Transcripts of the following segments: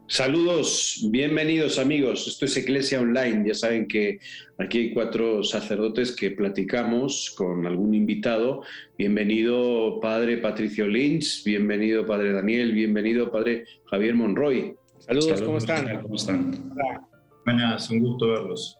Saludos, bienvenidos amigos. Esto es Iglesia Online. Ya saben que aquí hay 4 sacerdotes que platicamos con algún invitado. Bienvenido Padre Patricio Lynch, bienvenido Padre Daniel, bienvenido Padre Javier Monroy. Saludos, ¿cómo Saludos, ¿qué están? tal? ¿Cómo están? Buenas, un gusto verlos.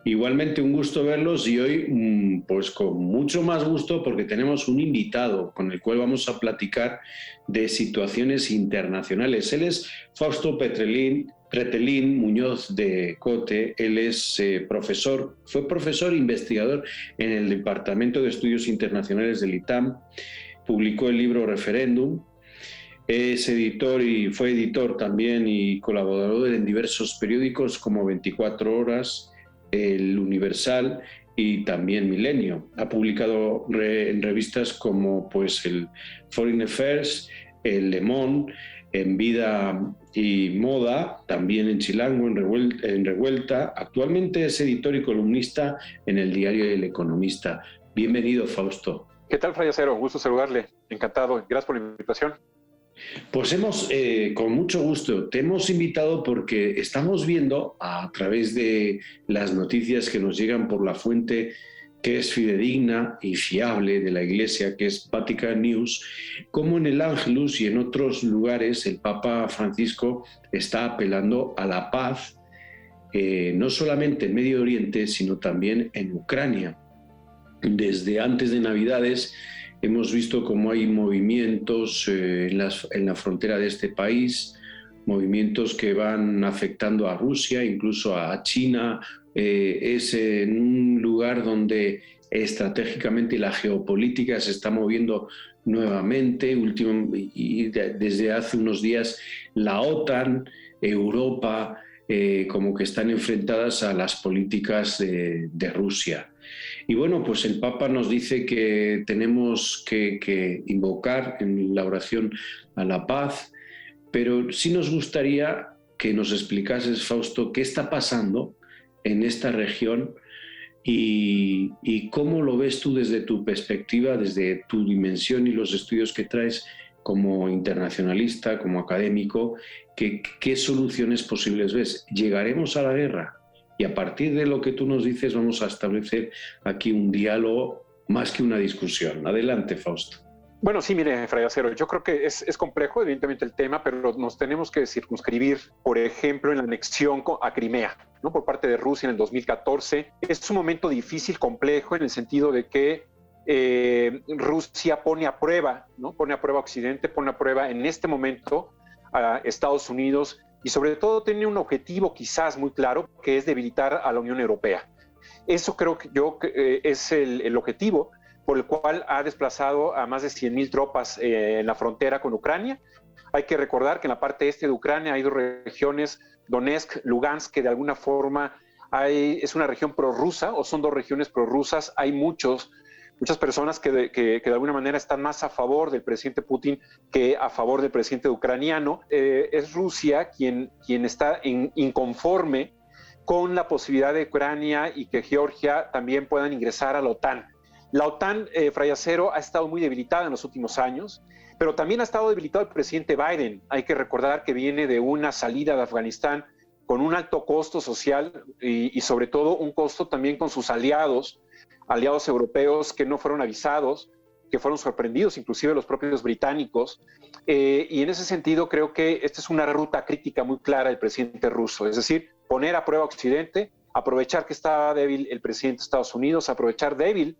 Igualmente un gusto verlos y hoy pues con mucho más gusto porque tenemos un invitado con el cual vamos a platicar de situaciones internacionales. Él es Fausto Pretelín Muñoz de Cote. Él es fue profesor e investigador en el Departamento de Estudios Internacionales del ITAM, publicó el libro Referéndum. Es editor y fue editor también y colaborador en diversos periódicos como 24 Horas, El Universal y también Milenio. Ha publicado en revistas como pues el Foreign Affairs, el Le Monde, en Vida y Moda, también en Chilango, en Revuelta. Actualmente es editor y columnista en el diario El Economista. Bienvenido, Fausto. ¿Qué tal, Fray Acero? Gusto saludarle. Encantado. Gracias por la invitación. Pues con mucho gusto, te hemos invitado porque estamos viendo a través de las noticias que nos llegan por la fuente que es fidedigna y fiable de la Iglesia, que es Vatican News, cómo en el Ángelus y en otros lugares el Papa Francisco está apelando a la paz, no solamente en Medio Oriente, sino también en Ucrania. Desde antes de Navidades hemos visto cómo hay movimientos en la frontera de este país, movimientos que van afectando a Rusia, incluso a China. Es en un lugar donde estratégicamente la geopolítica se está moviendo nuevamente y desde hace unos días la OTAN, Europa, como que están enfrentadas a las políticas de Rusia. Y bueno, pues el Papa nos dice que tenemos que invocar en la oración a la paz, pero sí nos gustaría que nos explicases, Fausto, qué está pasando en esta región y cómo lo ves tú desde tu perspectiva, desde tu dimensión y los estudios que traes como internacionalista, como académico, ¿qué soluciones posibles ves? ¿Llegaremos a la guerra? Y a partir de lo que tú nos dices vamos a establecer aquí un diálogo más que una discusión. Adelante, Fausto. Bueno, sí, mire, Fray Acero, yo creo que es complejo, evidentemente, el tema, pero nos tenemos que circunscribir, por ejemplo, en la anexión a Crimea, ¿no? Por parte de Rusia en el 2014. Es un momento difícil, complejo, en el sentido de que Rusia pone a prueba, ¿no? Pone a prueba a Occidente, pone a prueba en este momento a Estados Unidos, y sobre todo tiene un objetivo quizás muy claro, que es debilitar a la Unión Europea. Eso creo que es el objetivo por el cual ha desplazado a más de 100,000 tropas en la frontera con Ucrania. Hay que recordar que en la parte este de Ucrania hay dos regiones, Donetsk, Lugansk, que de alguna forma es una región prorrusa, o son dos regiones prorrusas. Hay muchas personas que de alguna manera están más a favor del presidente Putin que a favor del presidente ucraniano. Es Rusia quien está inconforme con la posibilidad de Ucrania y que Georgia también puedan ingresar a la OTAN. La OTAN, Fray Acero, ha estado muy debilitada en los últimos años, pero también ha estado debilitado el presidente Biden. Hay que recordar que viene de una salida de Afganistán con un alto costo social y sobre todo un costo también con sus aliados europeos que no fueron avisados, que fueron sorprendidos, inclusive los propios británicos. Y en ese sentido creo que esta es una ruta crítica muy clara del presidente ruso, es decir, poner a prueba a Occidente, aprovechar que está débil el presidente de Estados Unidos, aprovechar débil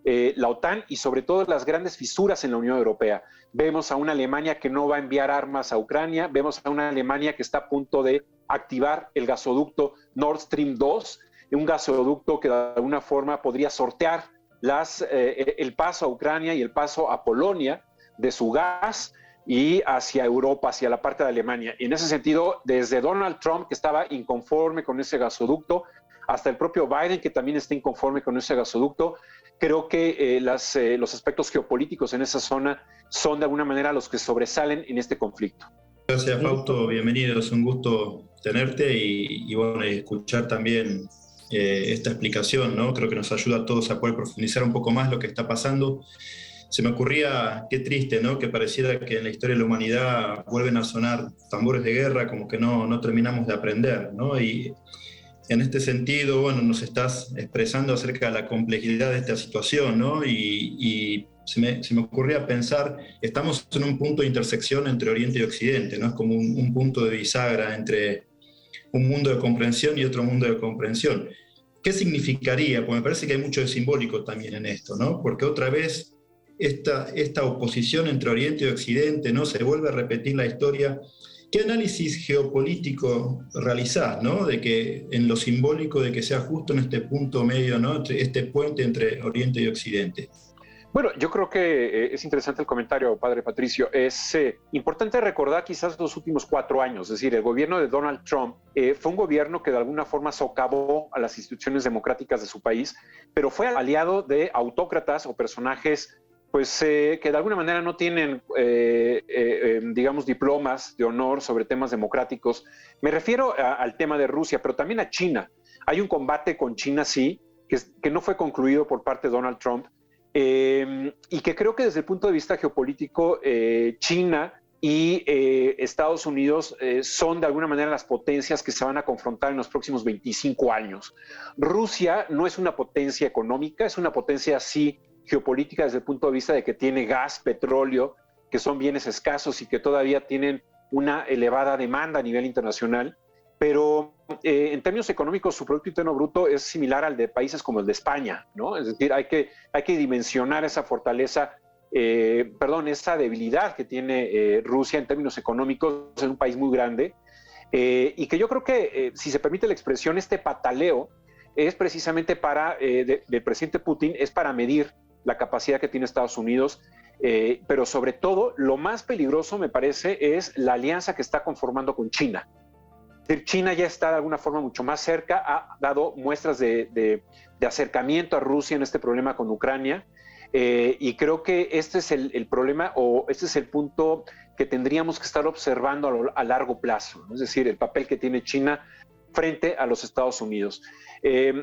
la OTAN y sobre todo las grandes fisuras en la Unión Europea. Vemos a una Alemania que no va a enviar armas a Ucrania, vemos a una Alemania que está a punto de activar el gasoducto Nord Stream 2, un gasoducto que de alguna forma podría sortear el paso a Ucrania y el paso a Polonia de su gas y hacia Europa, hacia la parte de Alemania. Y en ese sentido, desde Donald Trump, que estaba inconforme con ese gasoducto, hasta el propio Biden, que también está inconforme con ese gasoducto, creo que los aspectos geopolíticos en esa zona son de alguna manera los que sobresalen en este conflicto. Gracias, Fausto, bienvenido, es un gusto tenerte y bueno, escuchar también esta explicación, ¿no? Creo que nos ayuda a todos a poder profundizar un poco más lo que está pasando. se me ocurría, qué triste, ¿no? Que pareciera que en la historia de la humanidad vuelven a sonar tambores de guerra, como que no terminamos de aprender, ¿no? Y en este sentido, bueno, nos estás expresando acerca de la complejidad de esta situación, ¿no? Y se me ocurría pensar, estamos en un punto de intersección entre Oriente y Occidente, ¿no? Es como un punto de bisagra entre un mundo de comprensión y otro mundo de comprensión. ¿Qué significaría? Porque me parece que hay mucho de simbólico también en esto, ¿no? Porque otra vez esta oposición entre Oriente y Occidente, ¿no? Se vuelve a repetir la historia. ¿Qué análisis geopolítico realizás, ¿no? De que en lo simbólico, de que sea justo en este punto medio, ¿no? Este puente entre Oriente y Occidente. Bueno, yo creo que es interesante el comentario, padre Patricio. Es importante recordar quizás los últimos 4 años, es decir, el gobierno de Donald Trump fue un gobierno que de alguna forma socavó a las instituciones democráticas de su país, pero fue aliado de autócratas o personajes pues que de alguna manera no tienen, digamos, diplomas de honor sobre temas democráticos. Me refiero al tema de Rusia, pero también a China. Hay un combate con China, sí, que no fue concluido por parte de Donald Trump, y que creo que desde el punto de vista geopolítico, China y Estados Unidos son de alguna manera las potencias que se van a confrontar en los próximos 25 años. Rusia no es una potencia económica, es una potencia sí geopolítica desde el punto de vista de que tiene gas, petróleo, que son bienes escasos y que todavía tienen una elevada demanda a nivel internacional, pero en términos económicos su Producto Interno Bruto es similar al de países como el de España, ¿no? Es decir, hay que dimensionar esa fortaleza, esa debilidad que tiene Rusia en términos económicos, es un país muy grande, y que yo creo que, si se permite la expresión, este pataleo es precisamente del presidente Putin, es para medir la capacidad que tiene Estados Unidos, pero sobre todo lo más peligroso me parece es la alianza que está conformando con China. Es decir, China ya está de alguna forma mucho más cerca, ha dado muestras de acercamiento a Rusia en este problema con Ucrania, y creo que este es el problema, o este es el punto que tendríamos que estar observando a largo plazo, ¿no? Es decir, el papel que tiene China frente a los Estados Unidos.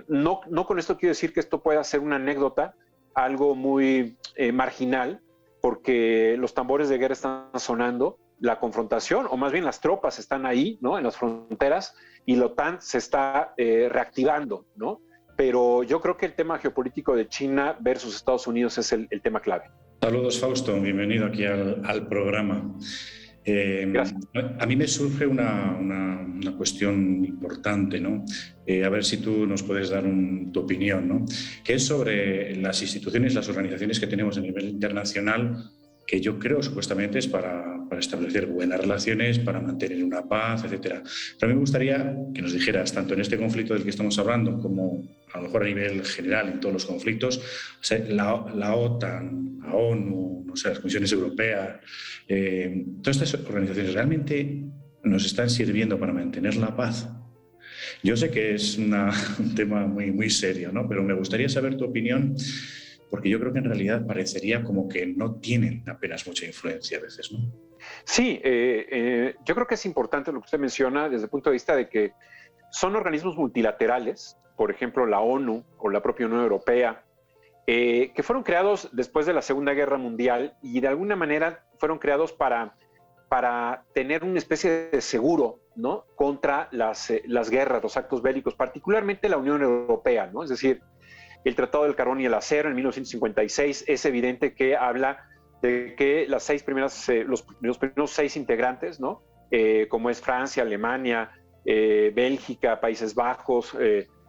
No con esto quiero decir que esto pueda ser una anécdota, algo muy marginal, porque los tambores de guerra están sonando, la confrontación, o más bien las tropas están ahí, ¿no? En las fronteras, y la OTAN se está reactivando, ¿no? Pero yo creo que el tema geopolítico de China versus Estados Unidos es el tema clave. Saludos, Fausto, bienvenido aquí al programa. Gracias. A mí me surge una cuestión importante, ¿no? A ver si tú nos puedes dar tu opinión, ¿no? Que es sobre las instituciones, las organizaciones que tenemos a nivel internacional, que yo creo supuestamente es para establecer buenas relaciones, para mantener una paz, etcétera. Pero a mí me gustaría que nos dijeras, tanto en este conflicto del que estamos hablando, como a lo mejor a nivel general en todos los conflictos, o sea, la OTAN, la ONU, no sé, las comisiones europeas, todas estas organizaciones realmente nos están sirviendo para mantener la paz. Yo sé que es un tema muy, muy serio, ¿no? Pero me gustaría saber tu opinión, porque yo creo que en realidad parecería como que no tienen apenas mucha influencia a veces, ¿no? Sí, yo creo que es importante lo que usted menciona desde el punto de vista de que son organismos multilaterales, por ejemplo la ONU o la propia Unión Europea, que fueron creados después de la Segunda Guerra Mundial y de alguna manera fueron creados para tener una especie de seguro, ¿no? Contra las guerras, los actos bélicos, particularmente la Unión Europea, ¿no? Es decir, el Tratado del Carbón y el Acero en 1956 es evidente que habla de que los primeros 6 integrantes, ¿no? Como es Francia, Alemania, Bélgica, Países Bajos,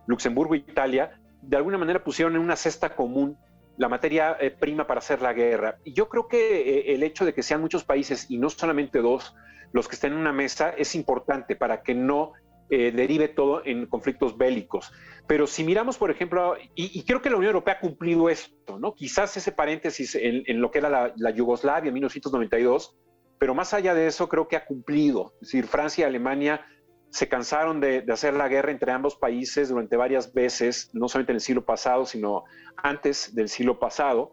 Luxemburgo, Italia, de alguna manera pusieron en una cesta común la materia prima para hacer la guerra. Y yo creo que el hecho de que sean muchos países y no solamente 2 los que estén en una mesa es importante para que no derive todo en conflictos bélicos. Pero si miramos, por ejemplo, y creo que la Unión Europea ha cumplido esto, ¿no? Quizás ese paréntesis en lo que era la Yugoslavia en 1992, pero más allá de eso creo que ha cumplido. Es decir, Francia y Alemania se cansaron de hacer la guerra entre ambos países durante varias veces, no solamente en el siglo pasado, sino antes del siglo pasado.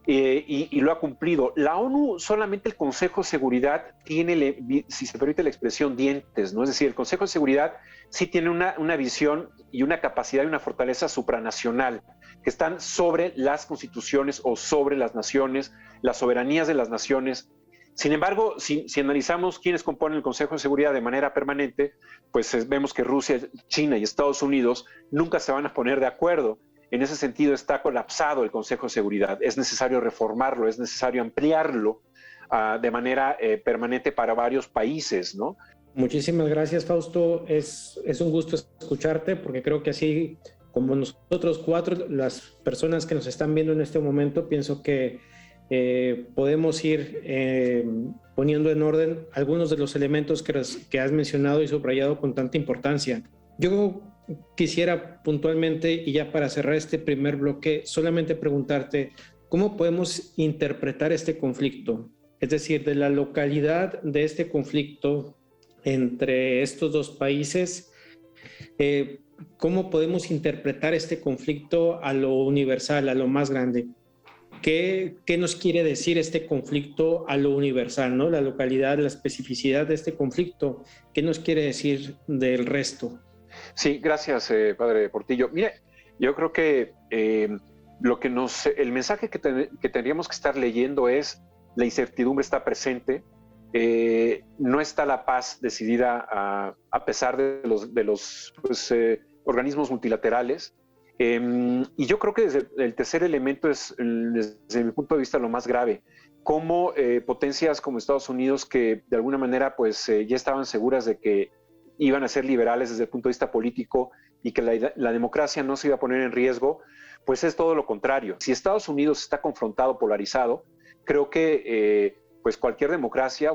y lo ha cumplido. La ONU, solamente el Consejo de Seguridad tiene, si se permite la expresión, dientes, ¿no? Es decir, el Consejo de Seguridad sí tiene una visión y una capacidad y una fortaleza supranacional, que están sobre las constituciones o sobre las naciones, las soberanías de las naciones. Sin embargo, si analizamos quiénes componen el Consejo de Seguridad de manera permanente, pues vemos que Rusia, China y Estados Unidos nunca se van a poner de acuerdo. En ese sentido está colapsado el Consejo de Seguridad. Es necesario reformarlo, es necesario ampliarlo de manera permanente para varios países, ¿no? Muchísimas gracias, Fausto. Es un gusto escucharte, porque creo que así como nosotros cuatro, las personas que nos están viendo en este momento, pienso que podemos ir poniendo en orden algunos de los elementos que has mencionado y subrayado con tanta importancia. Yo quisiera puntualmente, y ya para cerrar este primer bloque, solamente preguntarte cómo podemos interpretar este conflicto, es decir, de la localidad de este conflicto entre estos dos países, cómo podemos interpretar este conflicto a lo universal, a lo más grande. ¿Qué nos quiere decir este conflicto a lo universal, ¿no? La localidad, la especificidad de este conflicto, ¿qué nos quiere decir del resto? Sí, gracias, padre Portillo. Mire, yo creo que el mensaje que tendríamos que estar leyendo es: la incertidumbre está presente, no está la paz decidida a pesar de los organismos multilaterales. Y yo creo que desde el tercer elemento es, desde mi punto de vista, lo más grave. Cómo potencias como Estados Unidos, que de alguna manera pues ya estaban seguras de que iban a ser liberales desde el punto de vista político y que la democracia no se iba a poner en riesgo, pues es todo lo contrario. Si Estados Unidos está confrontado, polarizado, creo que pues cualquier democracia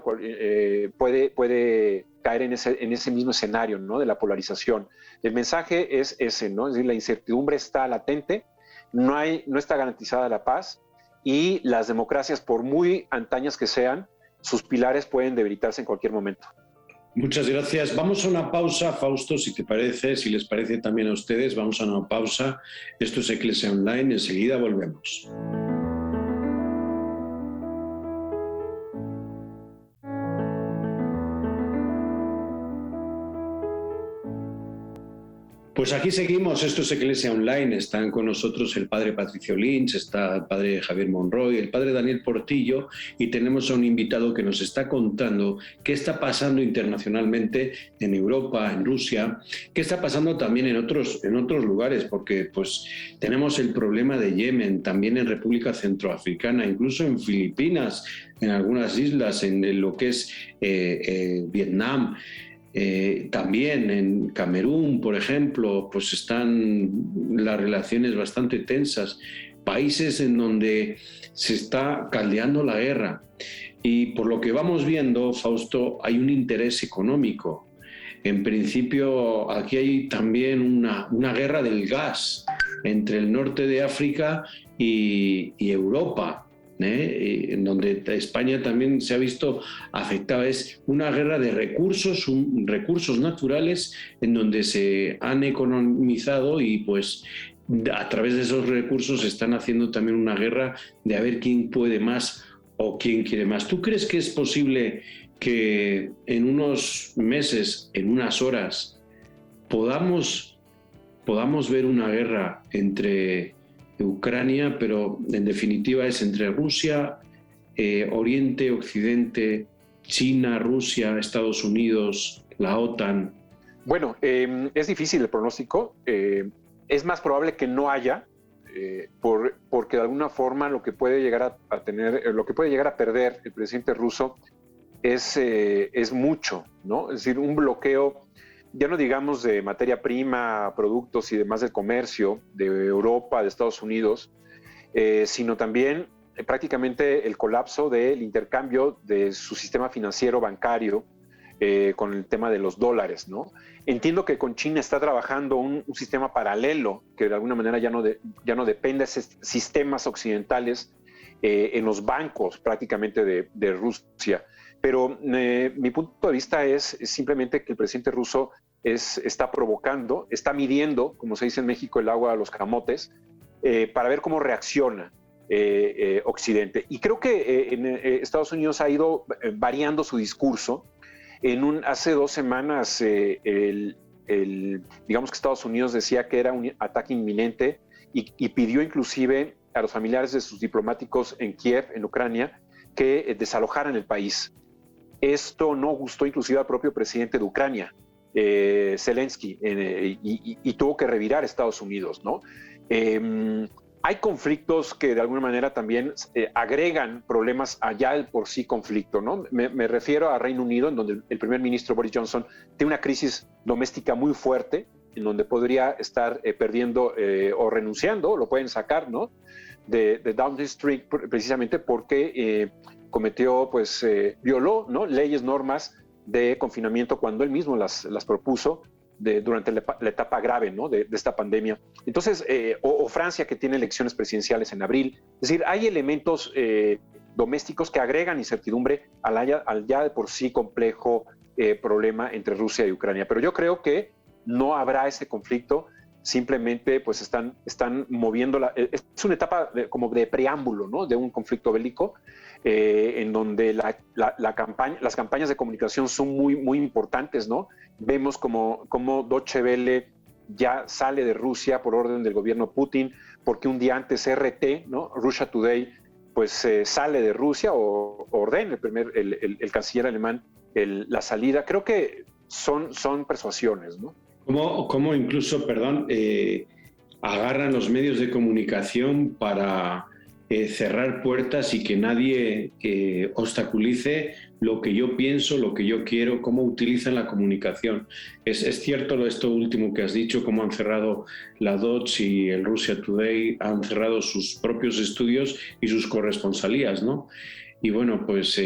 puede caer en ese mismo escenario, ¿no? De la polarización. El mensaje es ese, ¿no? Es decir, la incertidumbre está latente, no está garantizada la paz, y las democracias, por muy antañas que sean, sus pilares pueden debilitarse en cualquier momento. Muchas gracias. Vamos a una pausa, Fausto, si te parece, si les parece también a ustedes, vamos a una pausa. Esto es Eclesia Online, enseguida volvemos. Pues aquí seguimos, esto es Eclesia Online, están con nosotros el padre Patricio Lynch, está el padre Javier Monroy, el padre Daniel Portillo, y tenemos a un invitado que nos está contando qué está pasando internacionalmente en Europa, en Rusia, qué está pasando también en otros lugares, porque pues tenemos el problema de Yemen, también en República Centroafricana, incluso en Filipinas, en algunas islas, en lo que es Vietnam. También en Camerún, por ejemplo, pues están las relaciones bastante tensas, países en donde se está caldeando la guerra, y por lo que vamos viendo, Fausto, hay un interés económico. En principio, aquí hay también una guerra del gas entre el norte de África y Europa, en donde España también se ha visto afectada. Es una guerra de recursos naturales, en donde se han economizado, y pues a través de esos recursos están haciendo también una guerra de a ver quién puede más o quién quiere más. ¿Tú crees que es posible que en unos meses, en unas horas, podamos ver una guerra entre Ucrania, pero en definitiva es entre Rusia, Oriente, Occidente, China, Rusia, Estados Unidos, la OTAN? Bueno, es difícil el pronóstico. Es más probable que no haya, porque de alguna forma lo que puede llegar a perder el presidente ruso es mucho, ¿no? Es decir, un bloqueo, ya no digamos de materia prima, productos y demás del comercio de Europa, de Estados Unidos, sino también prácticamente el colapso del intercambio de su sistema financiero bancario con el tema de los dólares, ¿no? Entiendo que con China está trabajando un sistema paralelo que de alguna manera ya no depende de esos sistemas occidentales en los bancos prácticamente de Rusia. Pero mi punto de vista es simplemente que el presidente ruso está midiendo, como se dice en México, el agua a los camotes, para ver cómo reacciona. Occidente. Y creo que en Estados Unidos ha ido variando su discurso. Hace 2 semanas, digamos que Estados Unidos decía que era un ataque inminente y pidió inclusive a los familiares de sus diplomáticos en Kiev, en Ucrania, que desalojaran el país. Esto no gustó inclusive al propio presidente de Ucrania, Zelensky, y tuvo que revirar a Estados Unidos, ¿no? Hay conflictos que de alguna manera también agregan problemas allá del por sí conflicto, ¿no? Me refiero a Reino Unido, en donde el primer ministro Boris Johnson tiene una crisis doméstica muy fuerte, en donde podría estar perdiendo o renunciando, lo pueden sacar, ¿no? De Downing Street, precisamente porque cometió, violó, ¿no?, leyes, normas de confinamiento cuando él mismo las propuso durante la etapa grave, ¿no?, de esta pandemia. Entonces, o Francia, que tiene elecciones presidenciales en abril. Es decir, hay elementos domésticos que agregan incertidumbre al ya de por sí complejo problema entre Rusia y Ucrania. Pero yo creo que no habrá ese conflicto, simplemente pues están moviendo es una etapa como de preámbulo, ¿no?, de un conflicto bélico, en donde las campañas de comunicación son muy, muy importantes, ¿no? Vemos como Deutsche Welle ya sale de Rusia por orden del gobierno Putin, porque un día antes RT, ¿no?, Russia Today, pues sale de Rusia o ordena el canciller alemán la salida. Creo que son persuasiones, ¿no? ¿Cómo incluso, agarran los medios de comunicación para cerrar puertas y que nadie obstaculice lo que yo pienso, lo que yo quiero, cómo utilizan la comunicación? Es cierto esto último que has dicho, cómo han cerrado la Deutsche y el Russia Today, han cerrado sus propios estudios y sus corresponsalías, ¿no? Y bueno, pues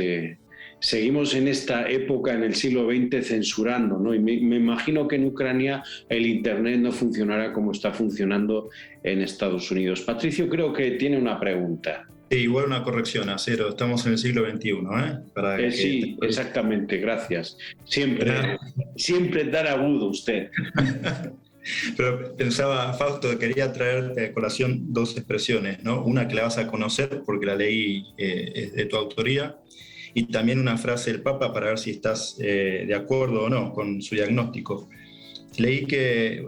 seguimos en esta época, en el siglo XX, censurando, ¿no? Y me imagino que en Ucrania el Internet no funcionará como está funcionando en Estados Unidos. Patricio creo que tiene una pregunta. Sí, igual una corrección, Acero. Estamos en el siglo XXI, ¿eh? Sí, exactamente, gracias. Siempre tan agudo usted. Pero pensaba, Fausto, quería traerte a colación 2 expresiones, ¿no? Una que la vas a conocer porque la leí, es de tu autoría, y también una frase del Papa para ver si estás de acuerdo o no con su diagnóstico. Leí que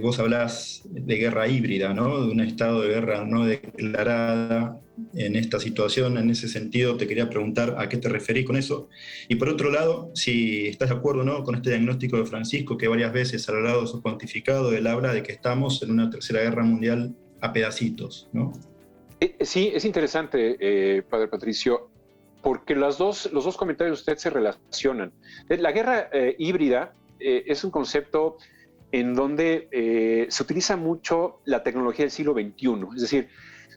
vos hablás de guerra híbrida, ¿no?, de un estado de guerra no declarada en esta situación. En ese sentido, te quería preguntar a qué te referís con eso. Y por otro lado, si estás de acuerdo o no con este diagnóstico de Francisco, que varias veces a lo largo de su pontificado él habla de que estamos en una tercera guerra mundial a pedacitos, ¿no? Sí, es interesante, Padre Patricio, porque los dos comentarios de usted se relacionan. La guerra híbrida es un concepto en donde se utiliza mucho la tecnología del siglo XXI. Es decir,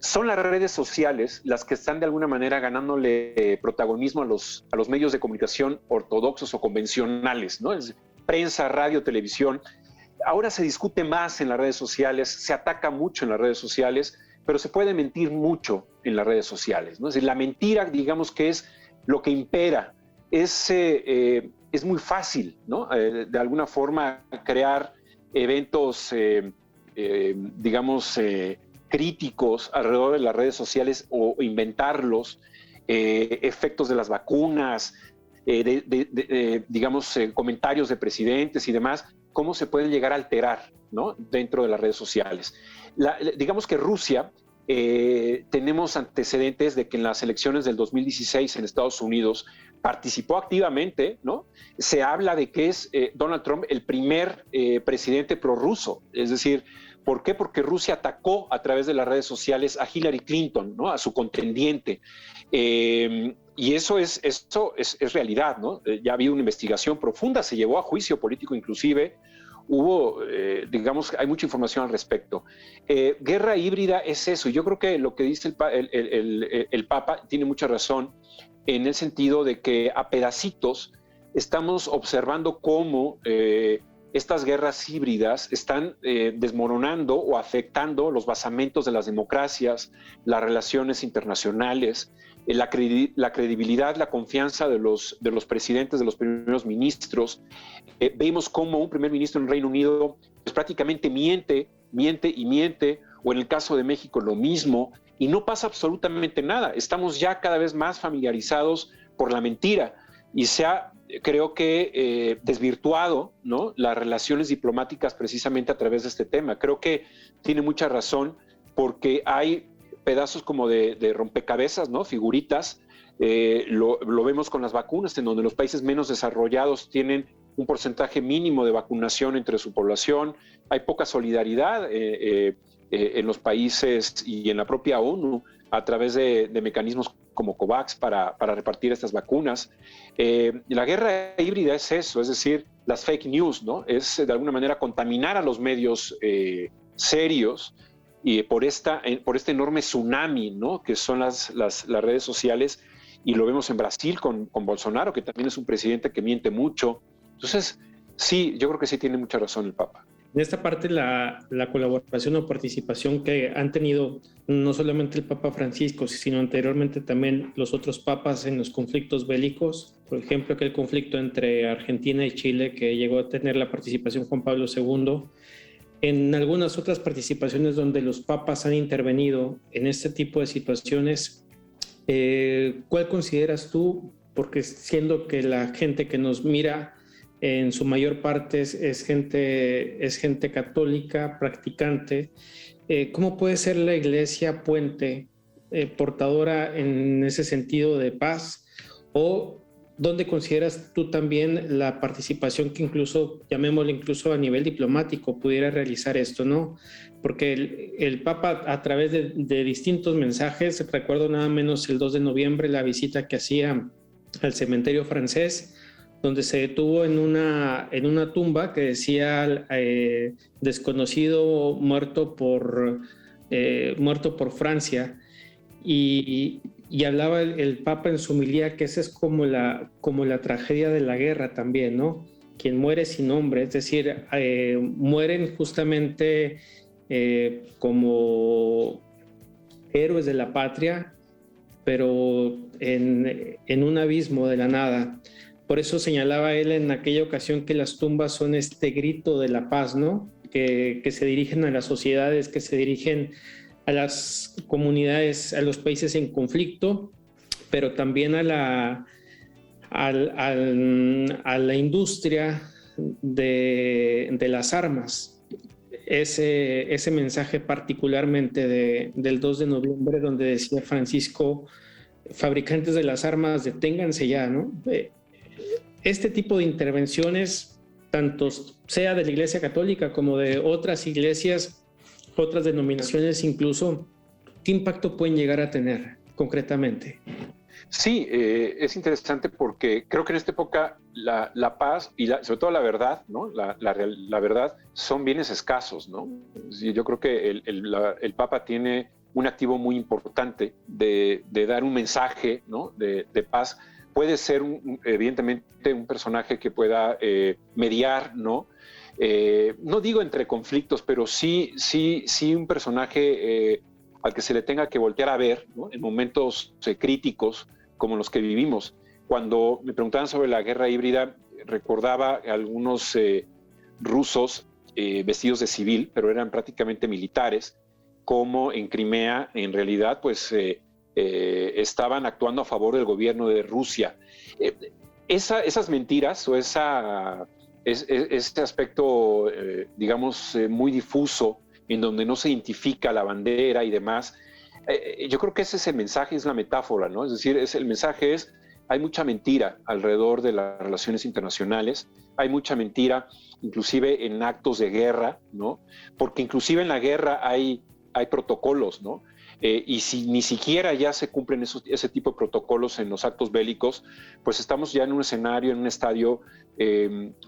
son las redes sociales las que están de alguna manera ganándole protagonismo a los medios de comunicación ortodoxos o convencionales, ¿no? Es prensa, radio, televisión. Ahora se discute más en las redes sociales, se ataca mucho en las redes sociales, pero se puede mentir mucho en las redes sociales, ¿no? Es decir, la mentira, digamos que es lo que impera. Es muy fácil, ¿no?, de alguna forma crear eventos, críticos alrededor de las redes sociales o inventarlos, efectos de las vacunas, comentarios de presidentes y demás, cómo se pueden llegar a alterar, ¿no?, dentro de las redes sociales. Digamos que Rusia, tenemos antecedentes de que en las elecciones del 2016 en Estados Unidos participó activamente, ¿no? Se habla de que es Donald Trump el primer presidente prorruso. Es decir, ¿por qué? Porque Rusia atacó a través de las redes sociales a Hillary Clinton, ¿no?, a su contendiente. Y eso es realidad, ¿no? Ya ha habido una investigación profunda, se llevó a juicio político inclusive. Hubo, hay mucha información al respecto. Guerra híbrida es eso. Yo creo que lo que dice el Papa tiene mucha razón, en el sentido de que a pedacitos estamos observando cómo estas guerras híbridas están desmoronando o afectando los basamentos de las democracias, las relaciones internacionales, la credibilidad, la confianza de los presidentes, de los primeros ministros. Vemos cómo un primer ministro en Reino Unido pues, prácticamente miente, o en el caso de México lo mismo, y no pasa absolutamente nada. Estamos ya cada vez más familiarizados por la mentira y se ha, creo que, desvirtuado, ¿no?, las relaciones diplomáticas precisamente a través de este tema. Creo que tiene mucha razón porque hay pedazos como de rompecabezas, ¿no?, figuritas. Lo vemos con las vacunas, en donde los países menos desarrollados tienen un porcentaje mínimo de vacunación entre su población. Hay poca solidaridad en los países y en la propia ONU a través de mecanismos como COVAX para repartir estas vacunas. La guerra híbrida es eso, es decir, las fake news, ¿no? Es de alguna manera contaminar a los medios serios y por este enorme tsunami, ¿no?, que son las redes sociales, y lo vemos en Brasil con Bolsonaro, que también es un presidente que miente mucho. Entonces, sí, yo creo que sí tiene mucha razón el Papa. En esta parte, la colaboración o participación que han tenido no solamente el Papa Francisco, sino anteriormente también los otros papas en los conflictos bélicos, por ejemplo, aquel conflicto entre Argentina y Chile que llegó a tener la participación Juan Pablo II, en algunas otras participaciones donde los papas han intervenido en este tipo de situaciones, ¿cuál consideras tú? Porque siendo que la gente que nos mira en su mayor parte es gente católica, practicante, ¿cómo puede ser la iglesia puente, portadora en ese sentido de paz? ¿O dónde consideras tú también la participación que incluso, llamémoslo incluso a nivel diplomático, pudiera realizar esto, ¿no? Porque el Papa, a través de distintos mensajes, recuerdo nada menos el 2 de noviembre la visita que hacía al cementerio francés, donde se detuvo en una tumba que decía desconocido muerto por Francia, y hablaba el Papa en su homilía que esa es como la tragedia de la guerra también, ¿no? Quien muere sin nombre, es decir, mueren justamente como héroes de la patria, pero en un abismo de la nada. Por eso señalaba él en aquella ocasión que las tumbas son este grito de la paz, ¿no? Que se dirigen a las sociedades, que se dirigen a las comunidades, a los países en conflicto, pero también a la industria de las armas. Ese mensaje particularmente del 2 de noviembre, donde decía Francisco, fabricantes de las armas, deténganse ya, ¿no? Este tipo de intervenciones, tanto sea de la Iglesia Católica como de otras iglesias, otras denominaciones incluso, ¿qué impacto pueden llegar a tener concretamente? Sí, es interesante porque creo que en esta época la paz y sobre todo la verdad, ¿no? La verdad son bienes escasos, ¿no? Yo creo que el Papa tiene un activo muy importante de dar un mensaje, ¿no?, de paz. Puede ser evidentemente un personaje que pueda mediar, ¿no? No digo entre conflictos, pero sí un personaje al que se le tenga que voltear a ver, ¿no?, en momentos críticos como los que vivimos. Cuando me preguntaban sobre la guerra híbrida, recordaba a algunos rusos vestidos de civil, pero eran prácticamente militares, como en Crimea, en realidad, pues estaban actuando a favor del gobierno de Rusia. Esas mentiras o ese aspecto, digamos, muy difuso, en donde no se identifica la bandera y demás, yo creo que ese es el mensaje, es la metáfora, ¿no? Es decir, el mensaje es, hay mucha mentira alrededor de las relaciones internacionales, hay mucha mentira inclusive en actos de guerra, ¿no? Porque inclusive en la guerra hay protocolos, ¿no? Y si ni siquiera ya se cumplen ese tipo de protocolos en los actos bélicos, pues estamos ya en un escenario, en un estadio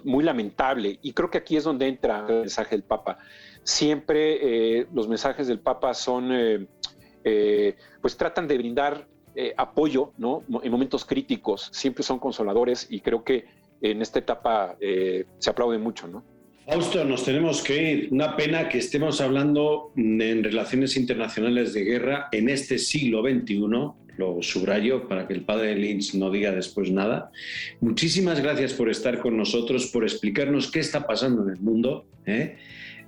muy lamentable. Y creo que aquí es donde entra el mensaje del Papa. Siempre los mensajes del Papa son, pues tratan de brindar apoyo, ¿no?, en momentos críticos, siempre son consoladores, y creo que en esta etapa se aplaude mucho, ¿no? Fausto, nos tenemos que ir. Una pena que estemos hablando en relaciones internacionales de guerra en este siglo XXI, lo subrayo para que el padre Lynch no diga después nada. Muchísimas gracias por estar con nosotros, por explicarnos qué está pasando en el mundo,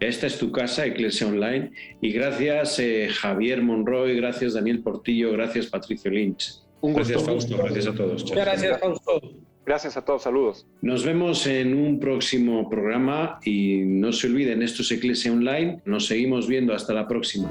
esta es tu casa, Iglesia Online. Y gracias Javier Monroy, gracias Daniel Portillo, gracias Patricio Lynch. Un gusto. Gracias, Fausto. Gracias a todos. Chao. Gracias, Fausto. Gracias a todos, saludos. Nos vemos en un próximo programa y no se olviden, esto es Iglesia Online. Nos seguimos viendo, hasta la próxima.